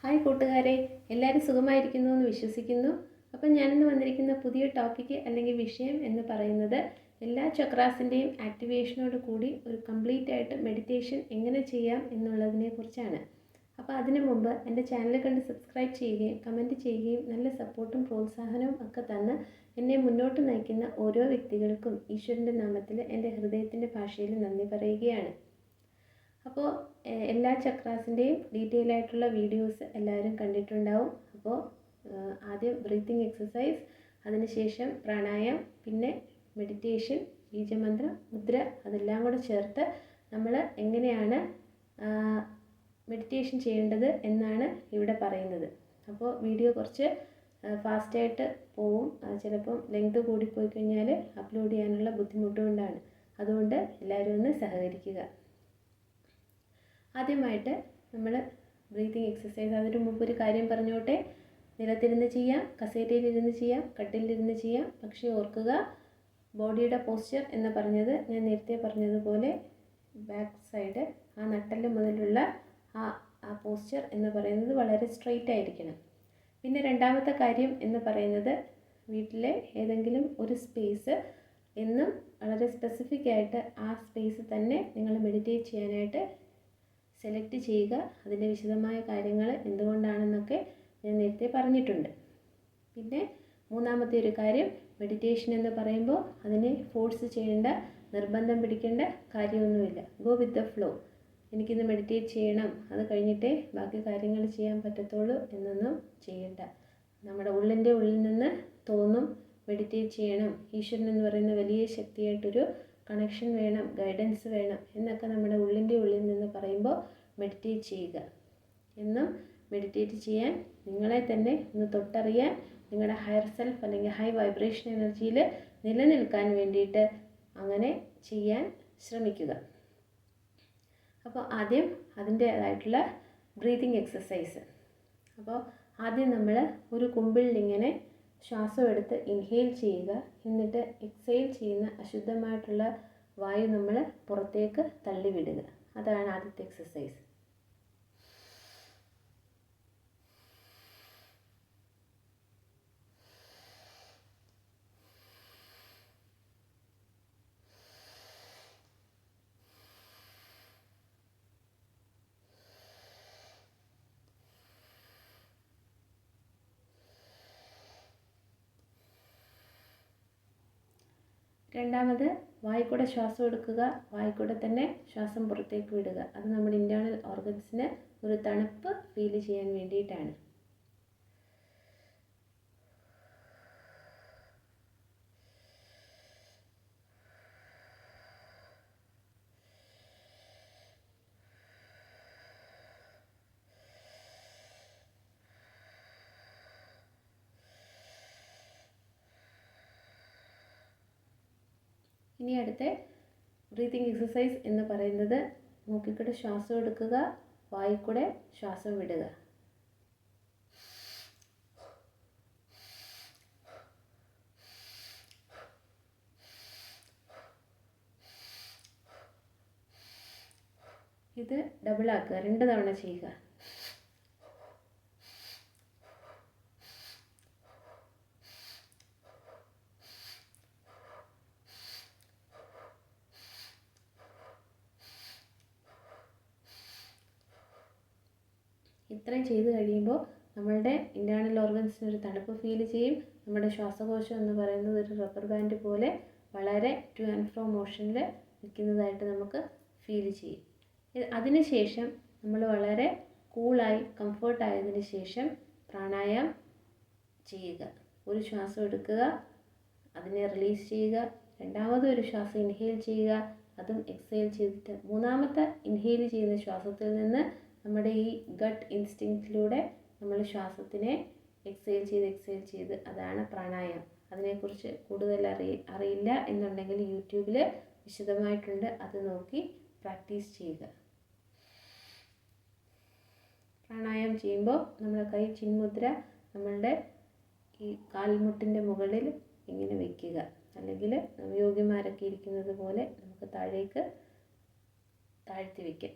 Hi കൂട്ടുകാരെ, എല്ലാവരും സുഖമായിരിക്കുന്നു എന്ന് വിശ്വസിക്കുന്നു. അപ്പം ഞാനിന്ന് വന്നിരിക്കുന്ന പുതിയ ടോപ്പിക്ക് അല്ലെങ്കിൽ വിഷയം എന്ന് പറയുന്നത് എല്ലാ ചക്രാസിൻ്റെയും ആക്ടിവേഷനോട് കൂടി ഒരു കംപ്ലീറ്റ് ആയിട്ട് മെഡിറ്റേഷൻ എങ്ങനെ ചെയ്യാം എന്നുള്ളതിനെ കുറിച്ചാണ്. അപ്പോൾ അതിനു മുമ്പ് എൻ്റെ ചാനൽ കണ്ട് സബ്സ്ക്രൈബ് ചെയ്യുകയും കമൻറ്റ് ചെയ്യുകയും നല്ല സപ്പോർട്ടും പ്രോത്സാഹനവും ഒക്കെ തന്ന് എന്നെ മുന്നോട്ട് നയിക്കുന്ന ഓരോ വ്യക്തികൾക്കും ഈശ്വരൻ്റെ നാമത്തിൽ എൻ്റെ ഹൃദയത്തിൻ്റെ ഭാഷയിൽ നന്ദി പറയുകയാണ്. അപ്പോൾ എല്ലാ ചക്രാസിൻ്റെയും ഡീറ്റെയിൽ ആയിട്ടുള്ള വീഡിയോസ് എല്ലാവരും കണ്ടിട്ടുണ്ടാവും. അപ്പോൾ ആദ്യം ബ്രീത്തിങ് എക്സസൈസ്, അതിനുശേഷം പ്രാണായാമം, പിന്നെ മെഡിറ്റേഷൻ, ബീജമന്ത്രം, മുദ്ര, അതെല്ലാം കൂടെ ചേർത്ത് നമ്മൾ എങ്ങനെയാണ് മെഡിറ്റേഷൻ ചെയ്യേണ്ടത് എന്നാണ് ഇവിടെ പറയുന്നത്. അപ്പോൾ വീഡിയോ കുറച്ച് ഫാസ്റ്റായിട്ട് പോവും, ചിലപ്പം ലെങ്ത് കൂടിപ്പോയി കഴിഞ്ഞാൽ അപ്ലോഡ് ചെയ്യാനുള്ള ബുദ്ധിമുട്ടുകൊണ്ടാണ്. അതുകൊണ്ട് എല്ലാവരും ഒന്ന് സഹകരിക്കുക. ആദ്യമായിട്ട് നമ്മൾ ബ്രീത്തിങ് എക്സസൈസ്, അതിന് മുമ്പ് ഒരു കാര്യം പറഞ്ഞോട്ടെ. നിലത്തിരുന്ന് ചെയ്യാം, കസേരയിലിരുന്ന് ചെയ്യാം, കട്ടിലിരുന്ന് ചെയ്യാം. പക്ഷേ ഓർക്കുക, ബോഡിയുടെ പോസ്ചർ എന്ന് പറഞ്ഞത് ഞാൻ നേരത്തെ പറഞ്ഞതുപോലെ ബാക്ക് സൈഡ്, ആ നട്ടെല്ല് മുതലുള്ള ആ പോസ്ചർ എന്ന് പറയുന്നത് വളരെ സ്ട്രെയിറ്റ് ആയിരിക്കണം. പിന്നെ രണ്ടാമത്തെ കാര്യം എന്ന് പറയുന്നത്, വീട്ടിലെ ഏതെങ്കിലും ഒരു സ്പേസ് എന്നും വളരെ സ്പെസിഫിക് ആയിട്ട് ആ സ്പേസ് തന്നെ നിങ്ങൾ മെഡിറ്റേറ്റ് ചെയ്യാനായിട്ട് സെലക്ട് ചെയ്യുക. അതിൻ്റെ വിശദമായ കാര്യങ്ങൾ എന്തുകൊണ്ടാണെന്നൊക്കെ ഞാൻ നേരത്തെ പറഞ്ഞിട്ടുണ്ട്. പിന്നെ മൂന്നാമത്തെ ഒരു കാര്യം, മെഡിറ്റേഷൻ എന്ന് പറയുമ്പോൾ അതിനെ ഫോഴ്സ് ചെയ്യേണ്ട, നിർബന്ധം പിടിക്കേണ്ട കാര്യമൊന്നുമില്ല. Go with the flow. എനിക്കിന്ന് മെഡിറ്റേറ്റ് ചെയ്യണം, അത് കഴിഞ്ഞിട്ടേ ബാക്കി കാര്യങ്ങൾ ചെയ്യാൻ പറ്റത്തുള്ളൂ എന്നൊന്നും ചെയ്യണ്ട. നമ്മുടെ ഉള്ളിൻ്റെ ഉള്ളിൽ നിന്ന് തോന്നും മെഡിറ്റേറ്റ് ചെയ്യണം, ഈശ്വരൻ എന്ന് പറയുന്ന വലിയ ശക്തിയായിട്ടൊരു കണക്ഷൻ വേണം, ഗൈഡൻസ് വേണം എന്നൊക്കെ നമ്മുടെ ഉള്ളിൻ്റെ ഉള്ളിൽ നിന്ന് പറയുമ്പോൾ മെഡിറ്റേറ്റ് ചെയ്യുക. എന്നും മെഡിറ്റേറ്റ് ചെയ്യാൻ, നിങ്ങളെ തന്നെ ഒന്ന് തൊട്ടറിയാൻ, നിങ്ങളുടെ ഹയർ സെൽഫ് അല്ലെങ്കിൽ ഹൈ വൈബ്രേഷൻ എനർജിയിൽ നിലനിൽക്കാൻ വേണ്ടിയിട്ട് അങ്ങനെ ചെയ്യാൻ ശ്രമിക്കുക. അപ്പോൾ ആദ്യം അതിൻ്റേതായിട്ടുള്ള ബ്രീതിങ് എക്സസൈസ്. അപ്പോൾ ആദ്യം നമ്മൾ ഒരു കുമ്പിളിലിങ്ങനെ ശ്വാസം എടുത്ത് ഇൻഹെയിൽ ചെയ്യുക. എന്നിട്ട് എക്സെയിൽ ചെയ്യുന്ന അശുദ്ധമായിട്ടുള്ള വായു നമ്മൾ പുറത്തേക്ക് തള്ളിവിടുക. അതാണ് ആദ്യത്തെ എക്സസൈസ്. രണ്ടാമത്, വായിക്കൂടെ ശ്വാസം എടുക്കുക, വായിക്കൂടെ തന്നെ ശ്വാസം പുറത്തേക്ക് വിടുക. അത് നമ്മുടെ ഇൻറ്റേർണൽ ഓർഗൻസിന് ഒരു തണുപ്പ് ഫീൽ ചെയ്യാൻ വേണ്ടിയിട്ടാണ്. ഇനി അടുത്ത ബ്രീത്തിങ് എക്സസൈസ് എന്ന് പറയുന്നത്, മൂക്കിക്കൂടെ ശ്വാസം എടുക്കുക, വായിക്കൂടെ ശ്വാസം വിടുക. ഇത് ഡബിളാക്കുക, 2 തവണ ചെയ്യുക. ഇത്രയും ചെയ്ത് കഴിയുമ്പോൾ നമ്മളുടെ ഇൻറ്റേർണൽ ഓർഗൻസിനൊരു തണുപ്പ് ഫീൽ ചെയ്യും. നമ്മുടെ ശ്വാസകോശം എന്ന് പറയുന്നത് ഒരു റബ്ബർ ബാൻഡ് പോലെ വളരെ ടു ആൻഡ് ഫ്രോ മോഷനിൽ നിൽക്കുന്നതായിട്ട് നമുക്ക് ഫീൽ ചെയ്യും. അതിനുശേഷം നമ്മൾ വളരെ കൂളായി കംഫർട്ടായതിനു ശേഷം പ്രാണായാമം ചെയ്യുക. ഒരു ശ്വാസം എടുക്കുക, അതിനെ റിലീസ് ചെയ്യുക. രണ്ടാമത് ഒരു ശ്വാസം ഇൻഹെയിൽ ചെയ്യുക, അതും എക്സെയിൽ ചെയ്തിട്ട് മൂന്നാമത്തെ ഇൻഹെയിൽ ചെയ്യുന്ന ശ്വാസത്തിൽ നിന്ന് നമ്മുടെ ഈ ഗട്ട് ഇൻസ്റ്റിങ്ക്റ്റിലൂടെ നമ്മൾ ശ്വാസത്തിനെ എക്സെയിൽ ചെയ്ത്, അതാണ് പ്രാണായാമം. അതിനെക്കുറിച്ച് കൂടുതൽ അറിയില്ല എന്നുണ്ടെങ്കിൽ യൂട്യൂബിൽ വിശദമായിട്ടുണ്ട്, അത് നോക്കി പ്രാക്ടീസ് ചെയ്യുക. പ്രാണായാമം ചെയ്യുമ്പോൾ നമ്മുടെ കൈ ചിന്മുദ്ര നമ്മളുടെ ഈ കാൽമുട്ടിൻ്റെ മുകളിൽ ഇങ്ങനെ വയ്ക്കുക, അല്ലെങ്കിൽ യോഗിമാരൊക്കെ ഇരിക്കുന്നത് പോലെ നമുക്ക് താഴേക്ക് താഴ്ത്തി വയ്ക്കാം.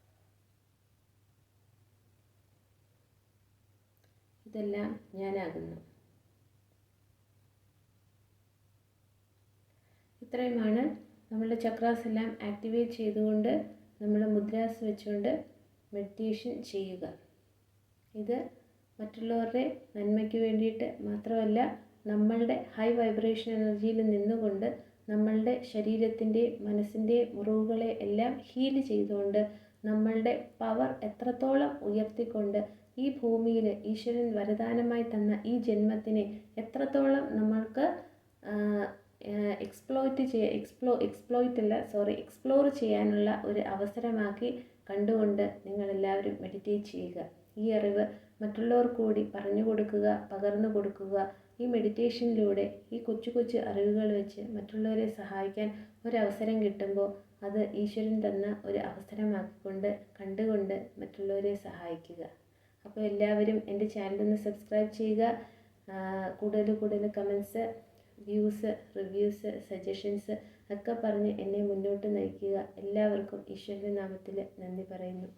ഇതെല്ലാം ഞാനാകുന്നു. ഇത്രയുമാണ് നമ്മളുടെ ചക്രാസ് എല്ലാം ആക്ടിവേറ്റ് ചെയ്തുകൊണ്ട് നമ്മൾ മുദ്രാസ് വെച്ചുകൊണ്ട് മെഡിറ്റേഷൻ ചെയ്യുക. ഇത് മറ്റുള്ളവരുടെ നന്മയ്ക്ക് വേണ്ടിയിട്ട് മാത്രമല്ല, നമ്മളുടെ ഹൈ വൈബ്രേഷൻ എനർജിയിൽ നിന്നുകൊണ്ട് നമ്മളുടെ ശരീരത്തിൻ്റെ മനസ്സിൻ്റെ മുറിവുകളെ എല്ലാം ഹീൽ ചെയ്തുകൊണ്ട് നമ്മളുടെ പവർ എത്രത്തോളം ഉയർത്തിക്കൊണ്ട് ഈ ഭൂമിയിൽ ഈശ്വരൻ വരദാനമായി തന്ന ഈ ജന്മത്തിനെ എത്രത്തോളം നമ്മൾക്ക് എക്സ്പ്ലോർ ചെയ്യാനുള്ള ഒരു അവസരമാക്കി കണ്ടുകൊണ്ട് നിങ്ങളെല്ലാവരും മെഡിറ്റേറ്റ് ചെയ്യുക. ഈ അറിവ് മറ്റുള്ളവർക്ക് കൂടി പറഞ്ഞു കൊടുക്കുക, പകർന്നു കൊടുക്കുക. ഈ മെഡിറ്റേഷനിലൂടെ ഈ കൊച്ചു കൊച്ചു അറിവുകൾ വെച്ച് മറ്റുള്ളവരെ സഹായിക്കാൻ ഒരവസരം കിട്ടുമ്പോൾ അത് ഈശ്വരൻ തന്ന ഒരു അവസരമാക്കിക്കൊണ്ട് കണ്ടുകൊണ്ട് മറ്റുള്ളവരെ സഹായിക്കുക. അപ്പോൾ എല്ലാവരും എൻ്റെ ചാനലൊന്ന് സബ്സ്ക്രൈബ് ചെയ്യുക. കൂടുതൽ കമൻസ്, വ്യൂസ്, റിവ്യൂസ്, സജഷൻസ് ഒക്കെ പറഞ്ഞ് എന്നെ മുന്നോട്ട് നയിക്കുക. എല്ലാവർക്കും ഈശ്വരൻ്റെ നാമത്തിൽ നന്ദി പറയുന്നു.